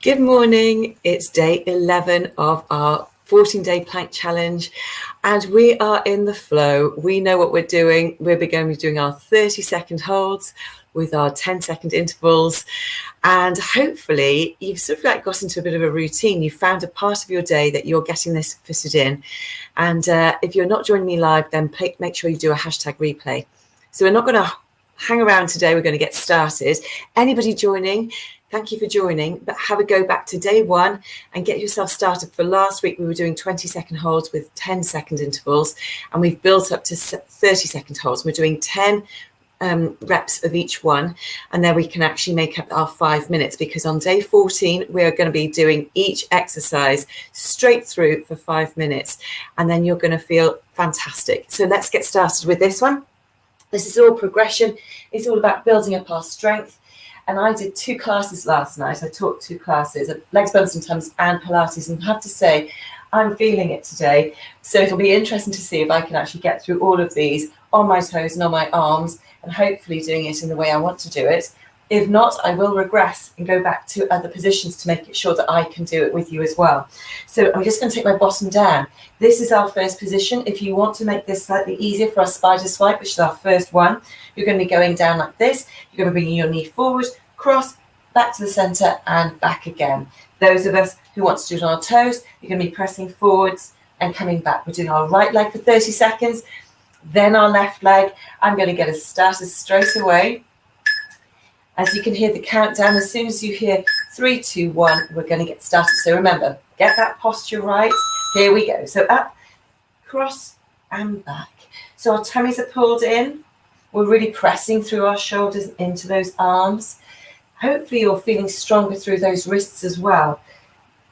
Good morning. It's day 11 of our 14-day plank challenge, and we are in the flow. We know what we're doing. We're going to be doing our 30-second holds with our 10-second intervals, and hopefully you've sort of like got into a bit of a routine. You found a part of your day that you're getting this fitted in, and if you're not joining me live, then make sure you do a hashtag replay. So we're not going to hang around today. We're going to get started. Anybody joining, thank you for joining, but have a go back to day one and get yourself started. For last week, we were doing 20-second holds with 10-second intervals, and we've built up to 30-second holds. We're doing 10 reps of each one, and then we can actually make up our 5 minutes, because on day 14, we're going to be doing each exercise straight through for 5 minutes, and then you're going to feel fantastic. So let's get started with this one. This is all progression. It's all about building up our strength. And I did 2 classes last night. I taught 2 classes, legs, bones and tums and Pilates. And I have to say, I'm feeling it today. So it'll be interesting to see if I can actually get through all of these on my toes and on my arms, and hopefully doing it in the way I want to do it. If not, I will regress and go back to other positions to make it sure that I can do it with you as well. So I'm just going to take my bottom down. This is our first position. If you want to make this slightly easier for our spider swipe, which is our first one, you're going to be going down like this. You're going to be bringing your knee forward, cross, back to the center and back again. Those of us who want to do it on our toes, you're going to be pressing forwards and coming back. We're doing our right leg for 30 seconds, then our left leg. I'm going to get us started straight away. As you can hear the countdown, as soon as you hear 3, 2, 1, we're going to get started. So remember, get that posture right. Here we go. So up, cross and back. So our tummies are pulled in. We're really pressing through our shoulders into those arms. Hopefully you're feeling stronger through those wrists as well.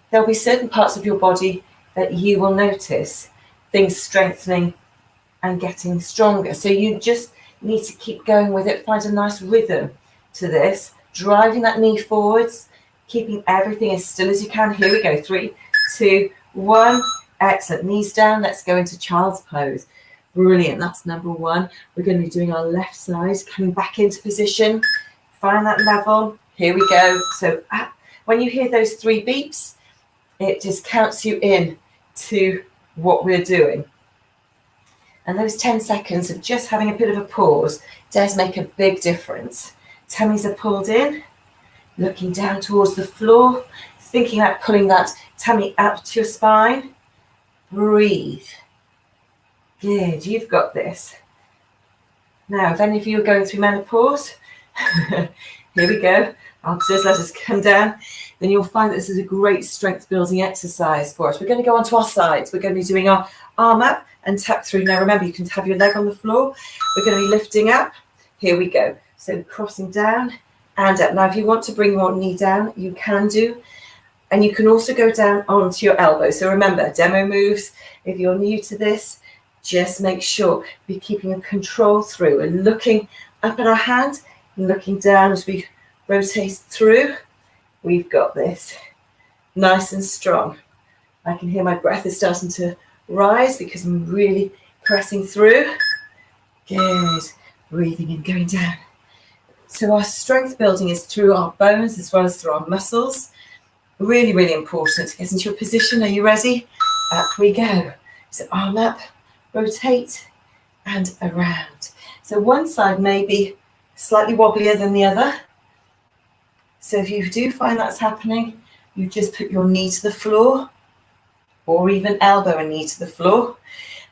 There'll be certain parts of your body that you will notice things strengthening and getting stronger. So you just need to keep going with it. Find a nice rhythm to this, driving that knee forwards, keeping everything as still as you can. Here we go. 3, 2, 1. Excellent. Knees down. Let's go into child's pose. Brilliant. That's number 1. We're going to be doing our left side, coming back into position. Find that level. Here we go. So when you hear those 3 beeps, it just counts you in to what we're doing. And those 10 seconds of just having a bit of a pause does make a big difference. Tummies are pulled in, looking down towards the floor, thinking about pulling that tummy up to your spine. Breathe. Good, you've got this. Now, if any of you are going through menopause, here we go. I'll just let us come down. Then you'll find that this is a great strength building exercise for us. We're going to go onto our sides. We're going to be doing our arm up and tuck through. Now, remember, you can have your leg on the floor. We're going to be lifting up. Here we go. So crossing down and up. Now, if you want to bring your knee down, you can do. And you can also go down onto your elbow. So remember, demo moves. If you're new to this, just make sure we're keeping a control through and looking up at our hand and looking down as we rotate through. We've got this. Nice and strong. I can hear my breath is starting to rise because I'm really pressing through. Good. Breathing in, going down. So our strength building is through our bones as well as through our muscles. Really, really important to get into your position. Are you ready? Up we go. So arm up, rotate and around. So one side may be slightly wobblier than the other. So if you do find that's happening, you just put your knee to the floor or even elbow and knee to the floor,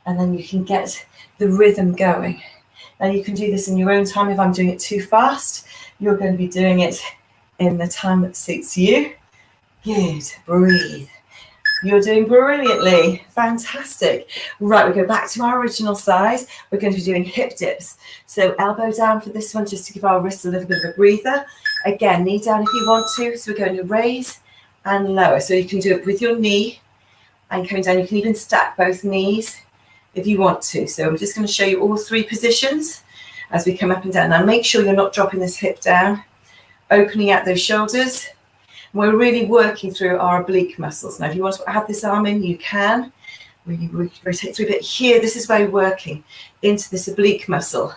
and then you can get the rhythm going. Now you can do this in your own time. If I'm doing it too fast, you're going to be doing it in the time that suits you. Good. Breathe. You're doing brilliantly. Fantastic. Right, we go back to our original side. We're going to be doing hip dips. So elbow down for this one, just to give our wrists a little bit of a breather. Again, knee down if you want to. So we're going to raise and lower. So you can do it with your knee and coming down. You can even stack both knees if you want to. So I'm just going to show you all 3 positions as we come up and down. Now make sure you're not dropping this hip down, opening out those shoulders. We're really working through our oblique muscles. Now if you want to add this arm in, you can. Really rotate through a bit here. This is where we're working into this oblique muscle.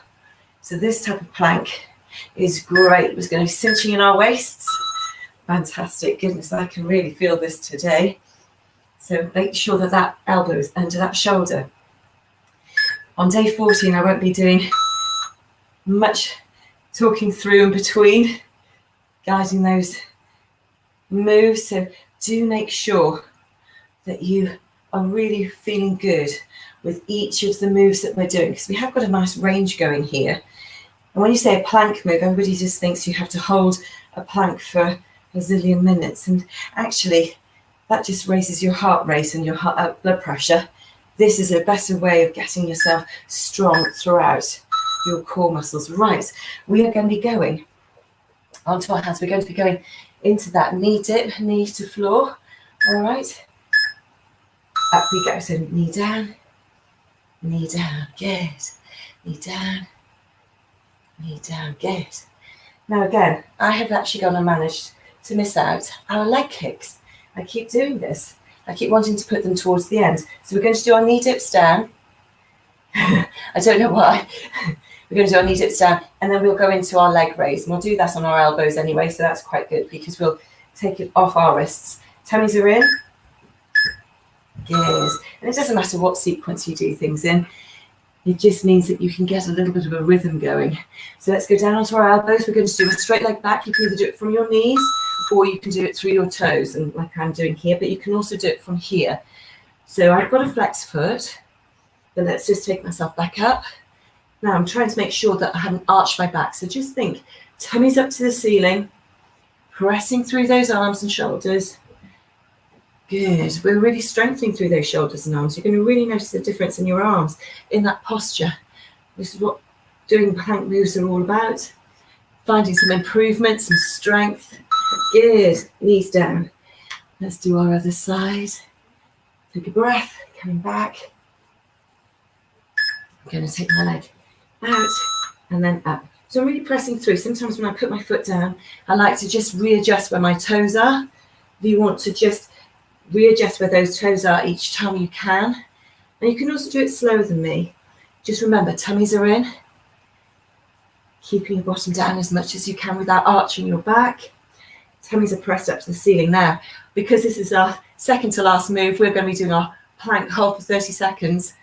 So this type of plank is great. We're going to be cinching in our waists. Fantastic. Goodness, I can really feel this today. So make sure that that elbow is under that shoulder. On day 14, I won't be doing much talking through and between, guiding those moves. So do make sure that you are really feeling good with each of the moves that we're doing, because we have got a nice range going here. And when you say a plank move, everybody just thinks you have to hold a plank for a zillion minutes. And actually, that just raises your heart rate and your blood pressure. This is a better way of getting yourself strong throughout your core muscles. Right, we are going to be going onto our hands. We're going to be going into that knee dip, knee to floor. All right. Up we go. So knee down, good. Knee down, good. Now again, I have actually gone and managed to miss out our leg kicks. I keep doing this. I keep wanting to put them towards the end. So we're going to do our knee dips down. I don't know why. We're going to do our knee dips down, and then we'll go into our leg raise. And we'll do that on our elbows anyway, so that's quite good because we'll take it off our wrists. Tummies are in. Good. And it doesn't matter what sequence you do things in. It just means that you can get a little bit of a rhythm going. So let's go down onto our elbows. We're going to do a straight leg back. You can either do it from your knees or you can do it through your toes, and like I'm doing here, but you can also do it from here. So I've got a flex foot. Then let's just take myself back up. Now I'm trying to make sure that I haven't arched my back. So just think, tummy's up to the ceiling, pressing through those arms and shoulders. Good. We're really strengthening through those shoulders and arms. You're going to really notice the difference in your arms in that posture. This is what doing plank moves are all about. Finding some improvement, some strength. Good. Knees down. Let's do our other side. Take a breath. Coming back. I'm going to take my leg out and then up. So I'm really pressing through. Sometimes when I put my foot down, I like to just readjust where my toes are. If you want to just readjust where those toes are each time you can. And you can also do it slower than me. Just remember, tummies are in. Keeping your bottom down as much as you can without arching your back. Tummies are pressed up to the ceiling. Now, because this is our second to last move, we're going to be doing our plank hold for 30 seconds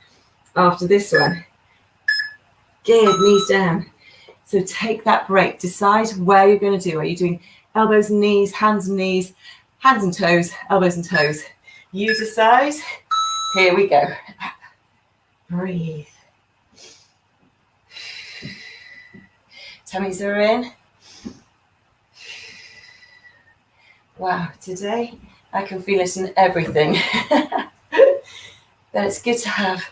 after this one. Good, knees down. So take that break. Decide where you're going to do. Are you doing elbows and knees, hands and knees, hands and toes, elbows and toes? You decide. Here we go. Breathe. Tummies are in. Wow, today I can feel it in everything. But it's good to have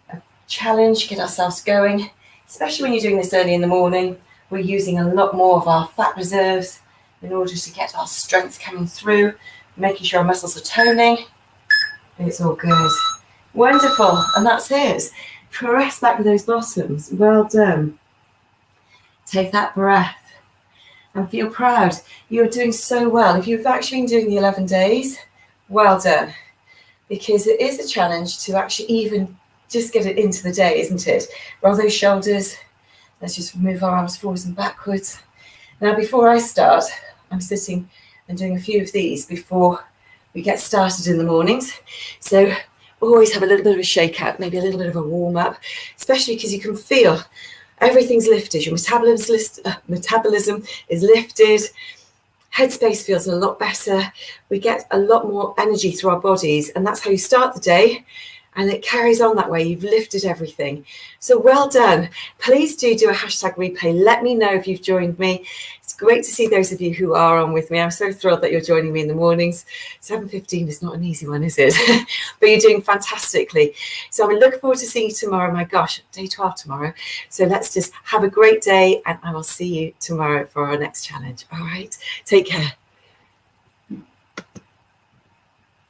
a challenge, get ourselves going, especially when you're doing this early in the morning. We're using a lot more of our fat reserves in order to get our strength coming through, making sure our muscles are toning. It's all good. Wonderful. And that's it. Press back with those bottoms. Well done. Take that breath and feel proud. You're doing so well. If you've actually been doing the 11 days, well done. Because it is a challenge to actually even just get it into the day, isn't it? Roll those shoulders. Let's just move our arms forwards and backwards. Now, before I start, I'm sitting and doing a few of these before we get started in the mornings. So always have a little bit of a shake out, maybe a little bit of a warm up, especially because you can feel everything's lifted. Your metabolism is lifted. Headspace feels a lot better. We get a lot more energy through our bodies, and that's how you start the day. And it carries on that way. You've lifted everything. So well done. Please do a hashtag replay. Let me know if you've joined me. It's great to see those of you who are on with me. I'm so thrilled that you're joining me in the mornings. 7:15 is not an easy one, is it? But you're doing fantastically. So I'm looking forward to seeing you tomorrow. My gosh, day 12 tomorrow. So let's just have a great day, and I will see you tomorrow for our next challenge. All right. Take care.